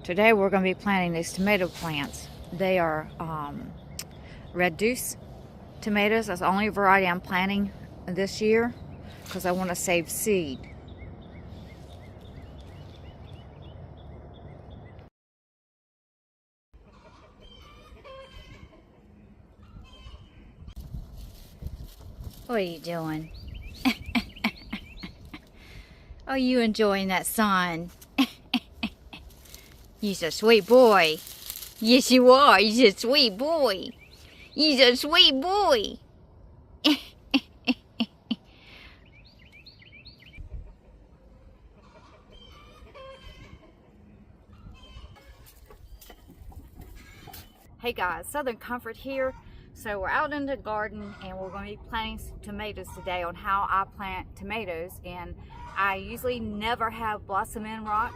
Today we're going to be planting these tomato plants. They are red deuce tomatoes. That's the only variety I'm planting this year because I want to save seed. What are you doing? Are you enjoying that sun? You's a sweet boy. Yes, you are. You's a sweet boy. You's a sweet boy. Hey guys, Southern Comfort here. So we're out in the garden and we're going to be planting some tomatoes today on how I plant tomatoes. And I usually never have blossom end rock.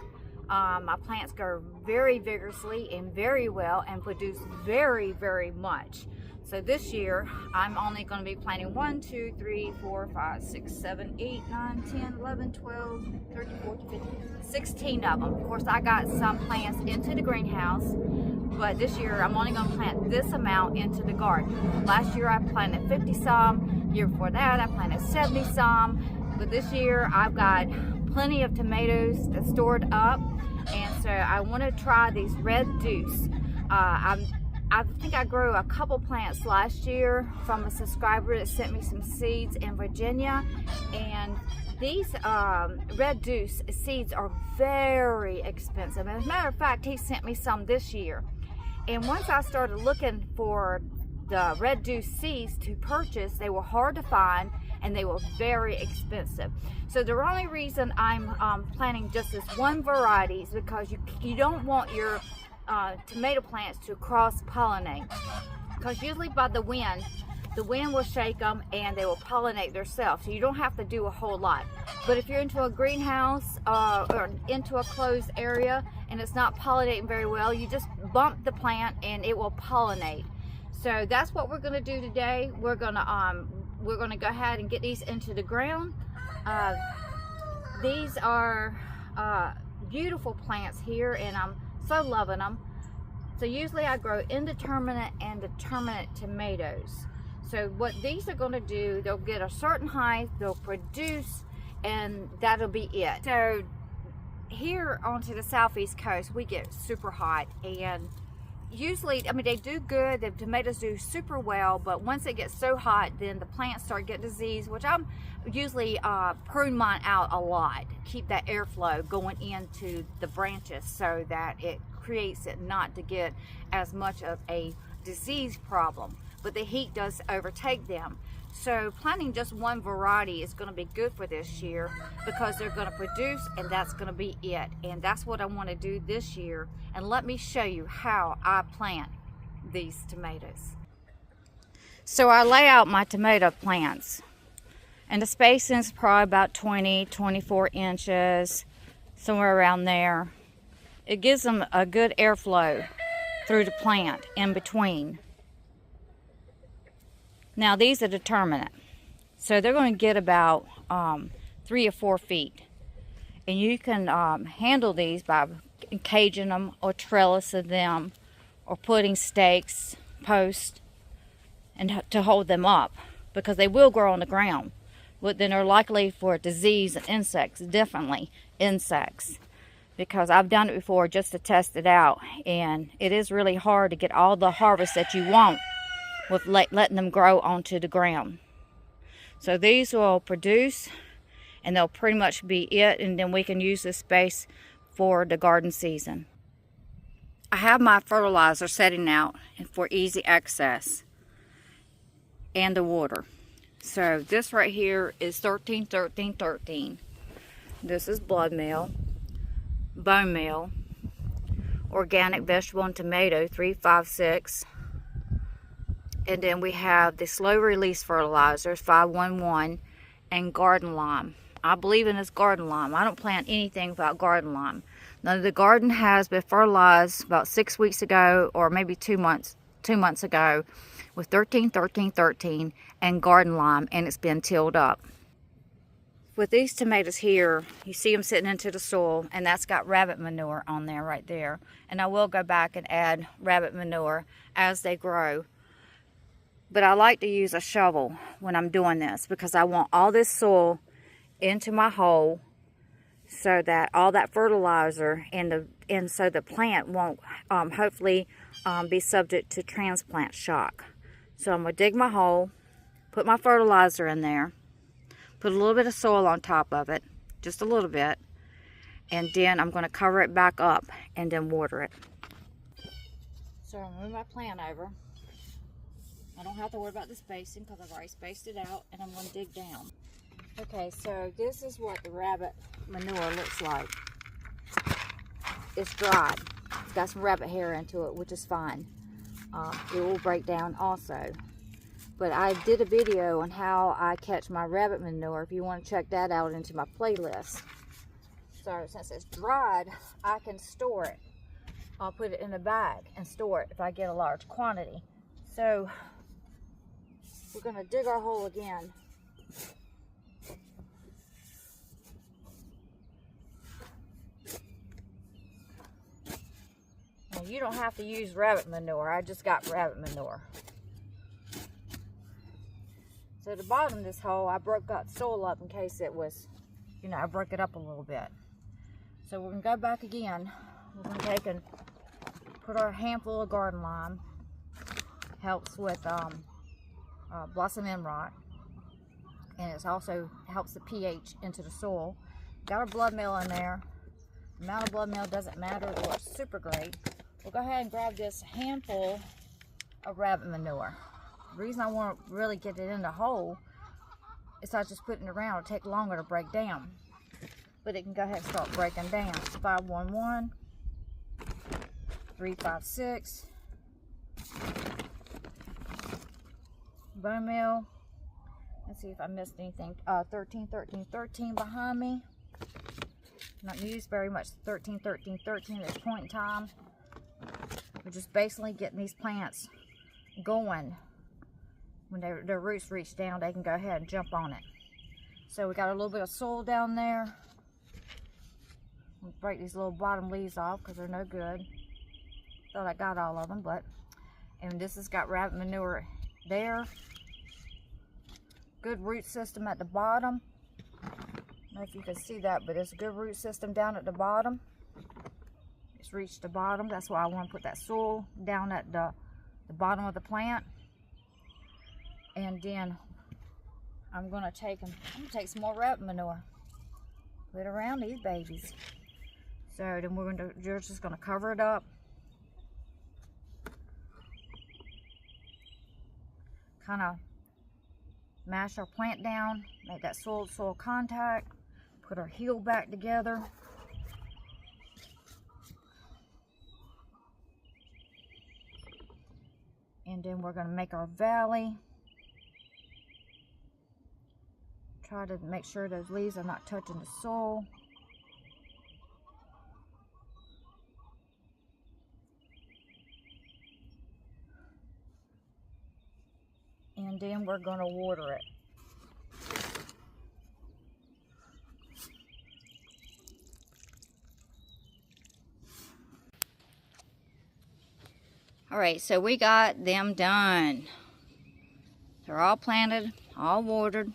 My plants grow very vigorously and very well and produce very, very much. So this year, I'm only going to be planting 1, 2, 3, 4, 5, 6, 7, 8, 9, 10, 11, 12, 13, 14, 15, 16 of them. Of course, I got some plants into the greenhouse, but this year I'm only going to plant this amount into the garden. Last year I planted 50 some. Year before that I planted 70 some. But this year I've got plenty of tomatoes stored up, and so I want to try these red deuce. I think I grew a couple plants last year from a subscriber that sent me some seeds in Virginia, and these red deuce seeds are very expensive. As a matter of fact, he sent me some this year, and once I started looking for the red deuce seeds to purchase, they were hard to find and they were very expensive. So the only reason I'm planting just this one variety is because you don't want your tomato plants to cross-pollinate, because usually by the wind will shake them and they will pollinate themselves. So you don't have to do a whole lot. But if you're into a greenhouse or into a closed area and it's not pollinating very well, you just bump the plant and it will pollinate. So that's what we're going to do today. We're going to go ahead and get these into the ground. These are beautiful plants here, and I'm so loving them. So usually I grow indeterminate and determinate tomatoes. So what these are going to do, they'll get a certain height, they'll produce, and that'll be it. So here onto the southeast coast, we get super hot, and usually, I mean, they do good, the tomatoes do super well, but once it gets so hot, then the plants start getting disease, which I'm usually prune mine out a lot, keep that airflow going into the branches so that it creates it not to get as much of a disease problem, but the heat does overtake them. So planting just one variety is going to be good for this year because they're going to produce, and that's going to be it. And that's what I want to do this year. And let me show you how I plant these tomatoes. So I lay out my tomato plants, and the spacing is probably about 20-24 inches, somewhere around there. It gives them a good airflow through the plant in between. Now these are determinate, so they're going to get about 3 or 4 feet, and you can handle these by caging them or trellising them or putting stakes, posts, and to hold them up, because they will grow on the ground, but then they're likely for disease and insects, definitely insects, because I've done it before just to test it out, and it is really hard to get all the harvest that you want with letting them grow onto the ground. So these will produce, and they'll pretty much be it, and then we can use this space for the garden season. I have my fertilizer setting out for easy access and the water. So this right here is 13, 13, 13. This is blood meal, bone meal, organic vegetable and tomato 3, 5, 6. And then we have the slow release fertilizers 511 and garden lime. I believe in this garden lime. I don't plant anything without garden lime. Now the garden has been fertilized about 6 weeks ago, or maybe 2 months ago, with 13, 13, 13 and garden lime, and it's been tilled up. with these tomatoes here, you see them sitting into the soil, and that's got rabbit manure on there right there. And I will go back and add rabbit manure as they grow. But I like to use a shovel when I'm doing this because I want all this soil into my hole so that all that fertilizer and so the plant won't hopefully be subject to transplant shock. So I'm going to dig my hole, put my fertilizer in there, put a little bit of soil on top of it, just a little bit, and then I'm going to cover it back up and then water it. So I'm going to move my plant over. I don't have to worry about the spacing because I've already spaced it out, and I'm going to dig down. Okay, so this is what the rabbit manure looks like. It's dried. It's got some rabbit hair into it, which is fine. It will break down also. But I did a video on how I catch my rabbit manure. If you want to check that out into my playlist. So since it's dried, I can store it. I'll put it in a bag and store it if I get a large quantity. So we're going to dig our hole again. Now you don't have to use rabbit manure. I just got rabbit manure. So at the bottom of this hole, I broke that soil up in case it was, I broke it up a little bit. So we're going to go back again. We're going to take and put our handful of garden lime. Helps with blossom end rot, and it also helps the pH into the soil. Got our blood meal in there. The amount of blood meal doesn't matter. It works super great. We'll go ahead and grab this handful of rabbit manure. The reason I want to really get it in the hole is I just putting it around. It'll take longer to break down, but it can go ahead and start breaking down. 511, 356. Bone meal. Let's see if I missed anything. 13, 13, 13 behind me. Not used very much 13, 13, 13 at this point in time. We're just basically getting these plants going. When their roots reach down, they can go ahead and jump on it. So we got a little bit of soil down there. We'll break these little bottom leaves off because they're no good. Thought I got all of them, and this has got rabbit manure there. Good root system at the bottom. I don't know if you can see that, but there's a good root system down at the bottom. It's reached the bottom. That's why I want to put that soil down at the bottom of the plant. And then I'm going to take some more rabbit manure. Put it around these babies. So then you're just going to cover it up. Kind of mash our plant down, make that soil contact, put our heel back together. And then we're going to make our valley. Try to make sure those leaves are not touching the soil. And then we're going to water it. Alright, so we got them done. They're all planted, all watered.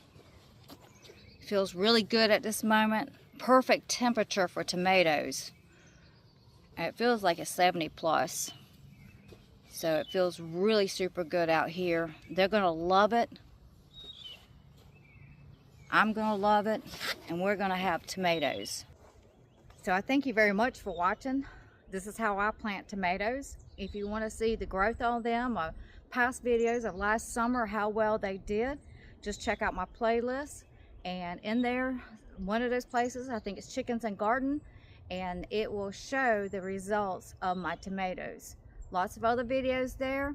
Feels really good at this moment. Perfect temperature for tomatoes. And it feels like it's 70 plus. So it feels really super good out here. They're going to love it. I'm going to love it. And we're going to have tomatoes. So I thank you very much for watching. This is how I plant tomatoes. If you want to see the growth on them or past videos of last summer, how well they did, just check out my playlist. And in there, one of those places, I think it's Chickens and Garden, and it will show the results of my tomatoes. Lots of other videos there.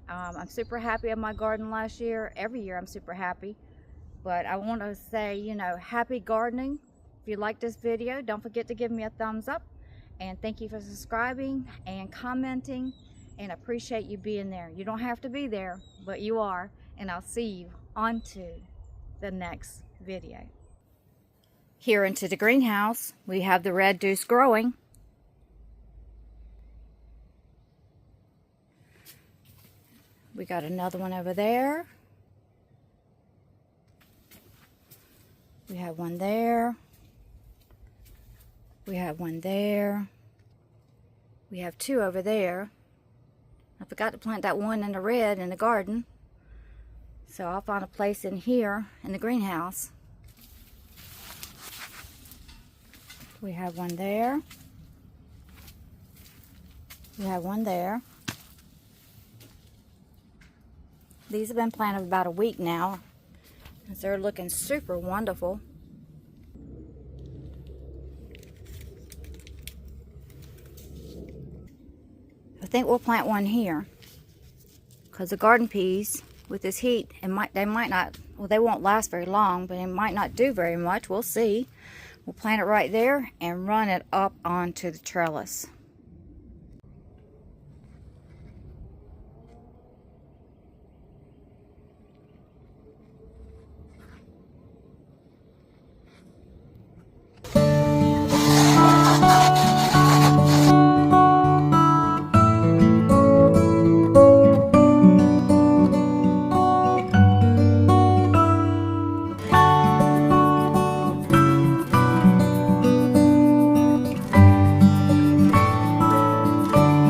I'm super happy of my garden last year. Every year I'm super happy. But I want to say, happy gardening. If you like this video, don't forget to give me a thumbs up. And thank you for subscribing and commenting. And I appreciate you being there. You don't have to be there, but you are. And I'll see you on to the next video. here into the greenhouse, we have the red deuce growing. We got another one over there. We have one there. We have one there. We have two over there. I forgot to plant that one in the red in the garden. So I'll find a place in here in the greenhouse. We have one there. We have one there. These have been planted about a week now, and they're looking super wonderful. I think we'll plant one here, because the garden peas, with this heat, they might not, well, they won't last very long, but it might not do very much. We'll see. We'll plant it right there and run it up onto the trellis.